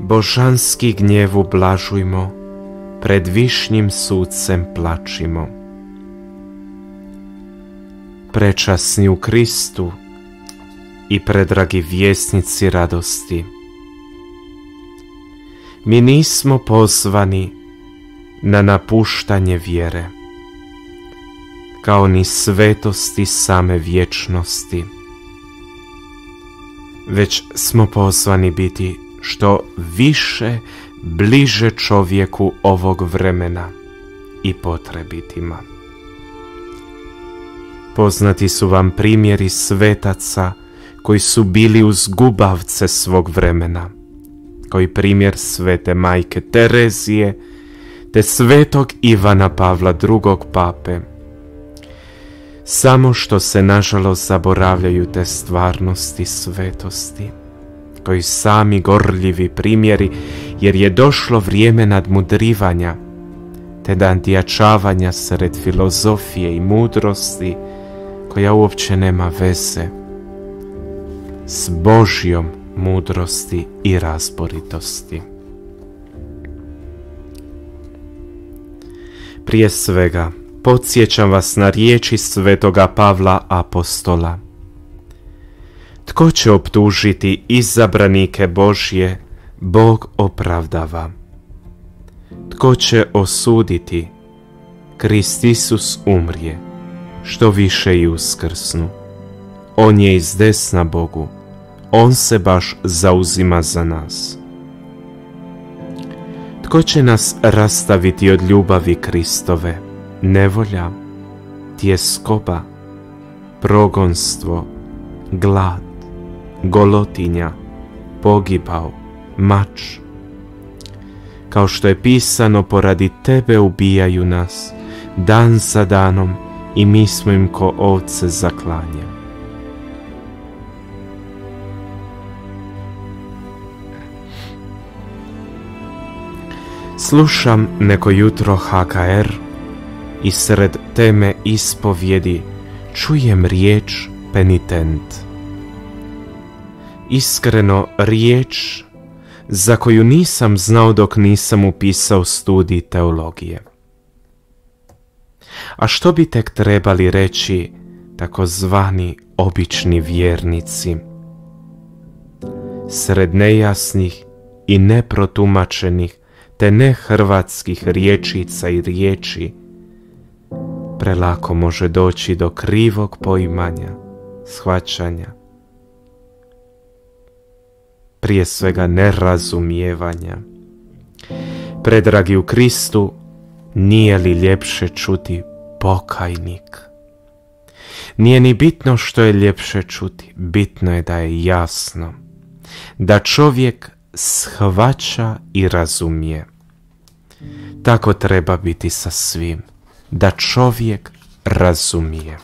božanski gnjevu blažujmo, pred višnjim sudcem plačimo. Prečasni u Kristu i predragi vjesnici radosti, mi nismo pozvani na napuštanje vjere, kao ni svetosti same vječnosti, već smo pozvani biti što više bliže čovjeku ovog vremena i potrebitima. Poznati su vam primjeri svetaca koji su bili uz gubavce svog vremena, kao i primjer svete majke Terezije te svetog Ivana Pavla II. Pape. Samo što se nažalost zaboravljaju te stvarnosti svetosti, koji sami gorljivi primjeri, jer je došlo vrijeme nadmudrivanja te nadjačavanja sred filozofije i mudrosti koja uopće nema veze s Božjom mudrosti i razboritosti. Prije svega, podsjećam vas na riječi svetoga Pavla apostola. Tko će optužiti izabranike Božje, Bog opravdava. Tko će osuditi? Krist Isus umrije, što više i uskrsnu. On je iz desna Bogu, on se baš zauzima za nas. Tko će nas rastaviti od ljubavi Kristove? Nevolja, tjeskoba, progonstvo, glad, golotinja, pogibao, mač. Kao što je pisano, poradi tebe ubijaju nas, dan za danom, i mi smo im ko ovce za klanje. Slušam neko jutro HKR i sred teme ispovjedi čujem riječ penitent. Iskreno, riječ za koju nisam znao dok nisam upisao studij teologije. A što bi tek trebali reći takozvani obični vjernici? Sred nejasnih i neprotumačenih te nehrvatskih riječica i riječi prelako može doći do krivog poimanja, shvaćanja, prije svega nerazumijevanja. Predragi u Kristu, nije li ljepše čuti pokajnik? Nije ni bitno što je ljepše čuti, bitno je da je jasno, da čovjek shvaća i razumije. Tako treba biti sa svim, da čovjek razumije.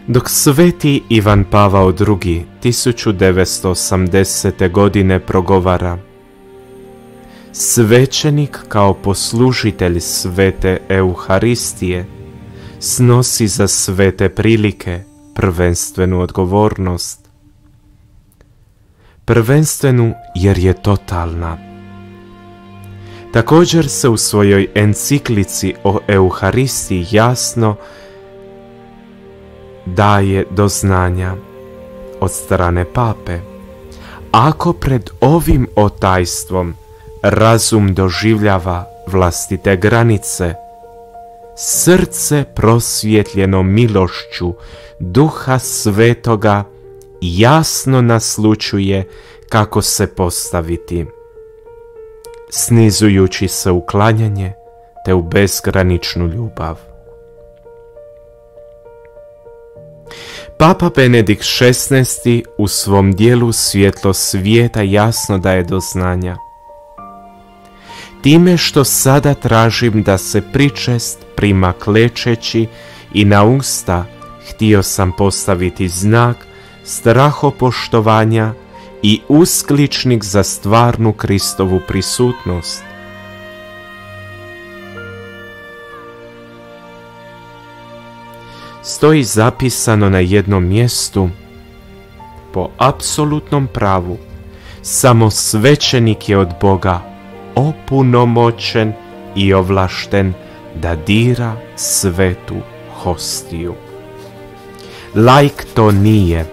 Dok sveti Ivan Pavao II 1980. godine progovara: svećenik kao poslužitelj svete Euharistije snosi za svete prilike prvenstvenu odgovornost. Prvenstvenu jer je totalna. Također se u svojoj enciklici o Euharistiji jasno daje do znanja od strane pape: ako pred ovim otajstvom razum doživljava vlastite granice, srce prosvjetljeno milošću Duha Svetoga jasno naslućuje kako se postaviti, snizujući se u klanjanje te u bezgraničnu ljubav. Papa Benedikt XVI u svom dijelu Svjetlo svijeta jasno daje do znanja: time što sada tražim da se pričest prima klečeći i na usta, htio sam postaviti znak strahopoštovanja i uskličnik za stvarnu Kristovu prisutnost. Stoji zapisano na jednom mjestu: po apsolutnom pravu, samo svećenik je od Boga opunomoćen i ovlašten da dira svetu hostiju. Laik to nije.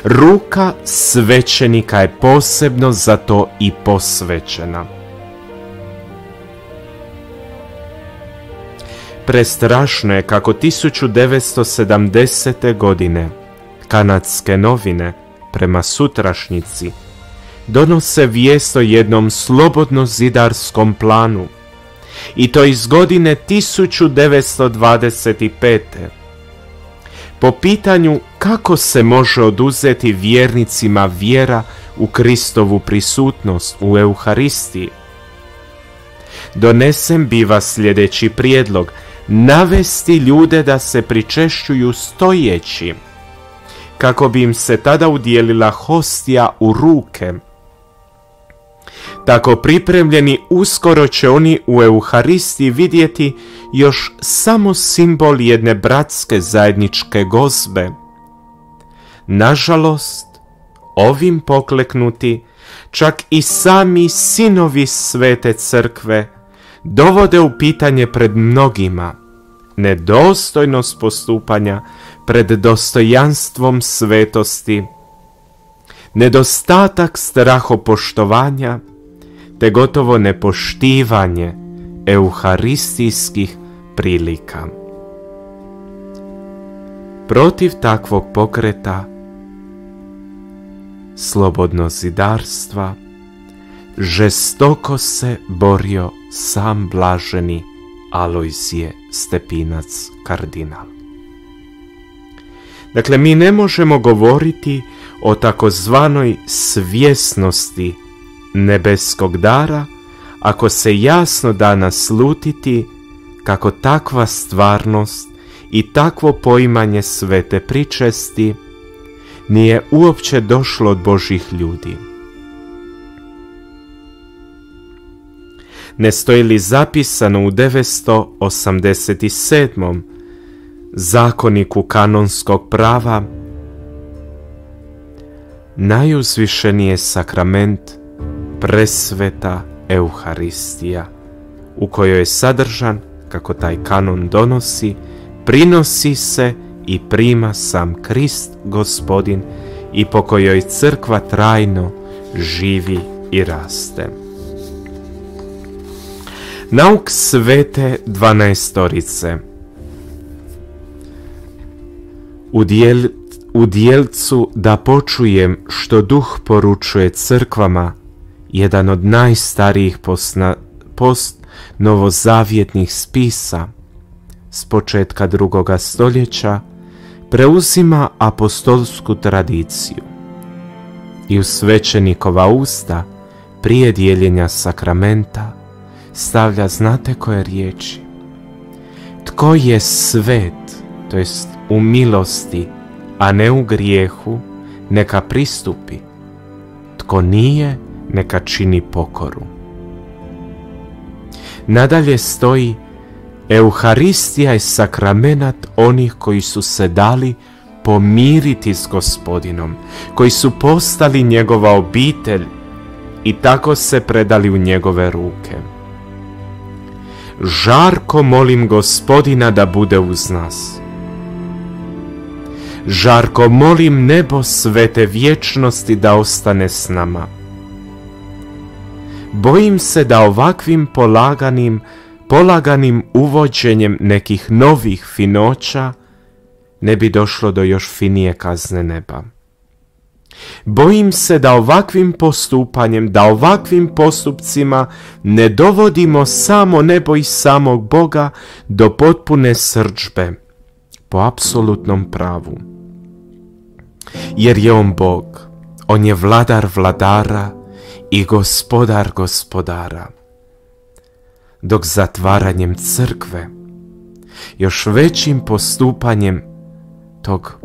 Ruka svećenika je posebno za to i posvećena. Prestrašno je kako 1970. godine kanadske novine prema Sutrašnjici donose vijest o jednom slobodno zidarskom planu, i to iz godine 1925. po pitanju kako se može oduzeti vjernicima vjera u Kristovu prisutnost u Euharistiji. Donesen biva sljedeći prijedlog: navesti ljude da se pričešćuju stojeći, kako bi im se tada udjelila hostija u ruke. Tako pripremljeni, uskoro će oni u Euharistiji vidjeti još samo simbol jedne bratske zajedničke gozbe. Nažalost, ovim pokleknuti, čak i sami sinovi Svete Crkve dovode u pitanje pred mnogima nedostojnost postupanja pred dostojanstvom svetosti, nedostatak strahopoštovanja te gotovo nepoštivanje euharistijskih prilika. Protiv takvog pokreta slobodnozidarstva žestoko se borio sam blaženi Alojzije Stepinac kardinal. Dakle, mi ne možemo govoriti o takozvanoj svjesnosti nebeskog dara ako se jasno da naslutiti kako takva stvarnost i takvo poimanje svete pričesti nije uopće došlo od Božjih ljudi. Ne stoji li zapisano u 987. zakoniku kanonskog prava: najuzvišeniji je sakrament presveta Euharistija, u kojoj je sadržan, kako taj kanon donosi, prinosi se i prima sam Krist Gospodin i po kojoj crkva trajno živi i raste. Nauk svete dvanaestorice. U dijelcu da počujem što duh poručuje crkvama, jedan od najstarijih postnovozavjetnih spisa s početka 2. stoljeća, preuzima apostolsku tradiciju i u svećenikova usta prije dijeljenja sakramenta stavlja, znate koje riječi: tko je svet, to jest u milosti, a ne u grijehu, neka pristupi. Tko nije, neka čini pokoru. Nadalje stoji: Euharistija je sakramenat onih koji su se dali pomiriti s Gospodinom, koji su postali njegova obitelj i tako se predali u njegove ruke. Žarko molim Gospodina da bude uz nas. Žarko molim nebo svete vječnosti da ostane s nama. Bojim se da ovakvim polaganim uvođenjem nekih novih finoća ne bi došlo do još finije kazne neba. Bojim se da ovakvim postupanjem, da ovakvim postupcima ne dovodimo samo nebo i samog Boga do potpune srdžbe po apsolutnom pravu. Jer je on Bog, on je vladar vladara i gospodar gospodara. Dok zatvaranjem crkve, još većim postupanjem tog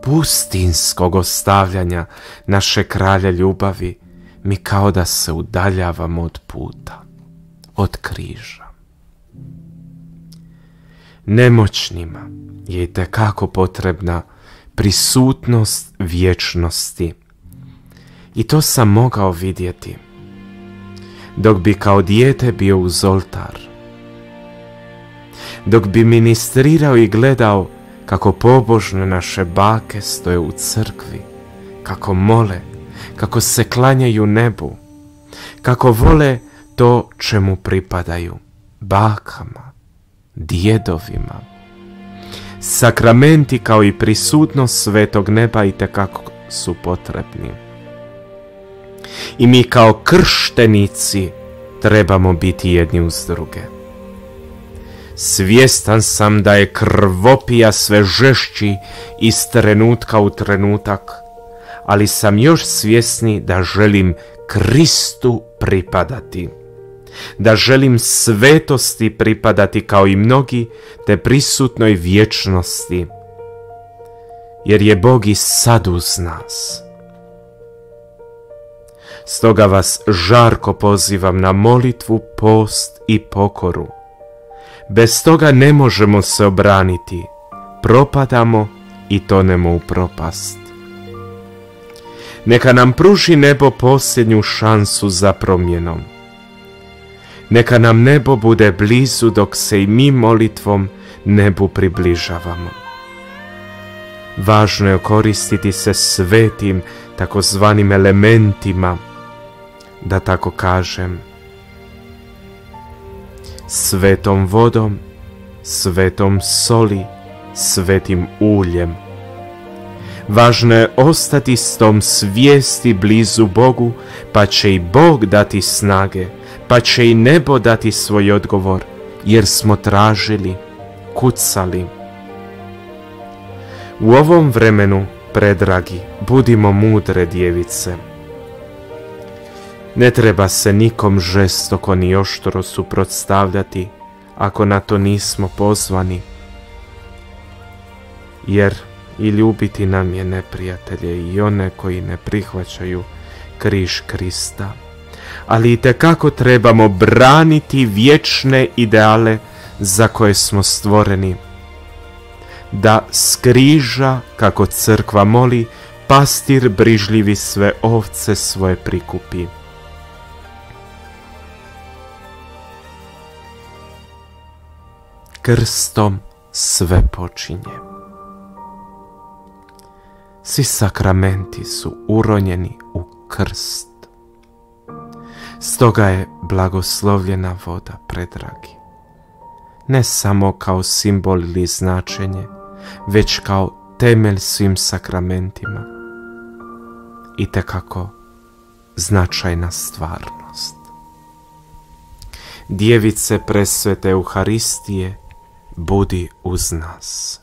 pustinskog ostavljanja naše kralja ljubavi, mi kao da se udaljavamo od puta, od križa. Nemoćnima je itekako potrebna prisutnost vječnosti. I to sam mogao vidjeti dok bi kao dijete bio uz oltar, dok bi ministrirao i gledao kako pobožne naše bake stoje u crkvi, kako mole, kako se klanjaju nebu, kako vole to čemu pripadaju, bakama, djedovima. Sakramenti kao i prisutnost svetog neba itekako su potrebni. I mi kao krštenici trebamo biti jedni uz druge. Svjestan sam da je krvopija sve žešći iz trenutka u trenutak, ali sam još svjesni da želim Kristu pripadati, da želim svetosti pripadati kao i mnogi, te prisutnoj vječnosti, jer je Bog i sad uz nas. Stoga vas žarko pozivam na molitvu, post i pokoru. Bez toga ne možemo se obraniti, propadamo i tonemo u propast. Neka nam pruži nebo posljednju šansu za promjenom. Neka nam nebo bude blizu dok se i mi molitvom nebu približavamo. Važno je koristiti se svetim takozvanim elementima, da tako kažem, svetom vodom, svetom soli, svetim uljem. Važno je ostati s tom svijesti blizu Bogu, pa će i Bog dati snage, pa će i nebo dati svoj odgovor, jer smo tražili, kucali. U ovom vremenu, predragi, budimo mudre djevice. Ne treba se nikom žestoko ni oštro suprotstavljati ako na to nismo pozvani, jer i ljubiti nam je neprijatelje i one koji ne prihvaćaju križ Krista. Ali itekako trebamo braniti vječne ideale za koje smo stvoreni, da s križa, kako crkva moli, pastir brižljivi sve ovce svoje prikupi. Krstom sve počinje. Svi sakramenti su uronjeni u krst. Stoga je blagoslovljena voda, predragi, ne samo kao simbol ili značenje, već kao temelj svim sakramentima. Itekako značajna stvarnost. Djevice presvete Euharistije, budi uz nas.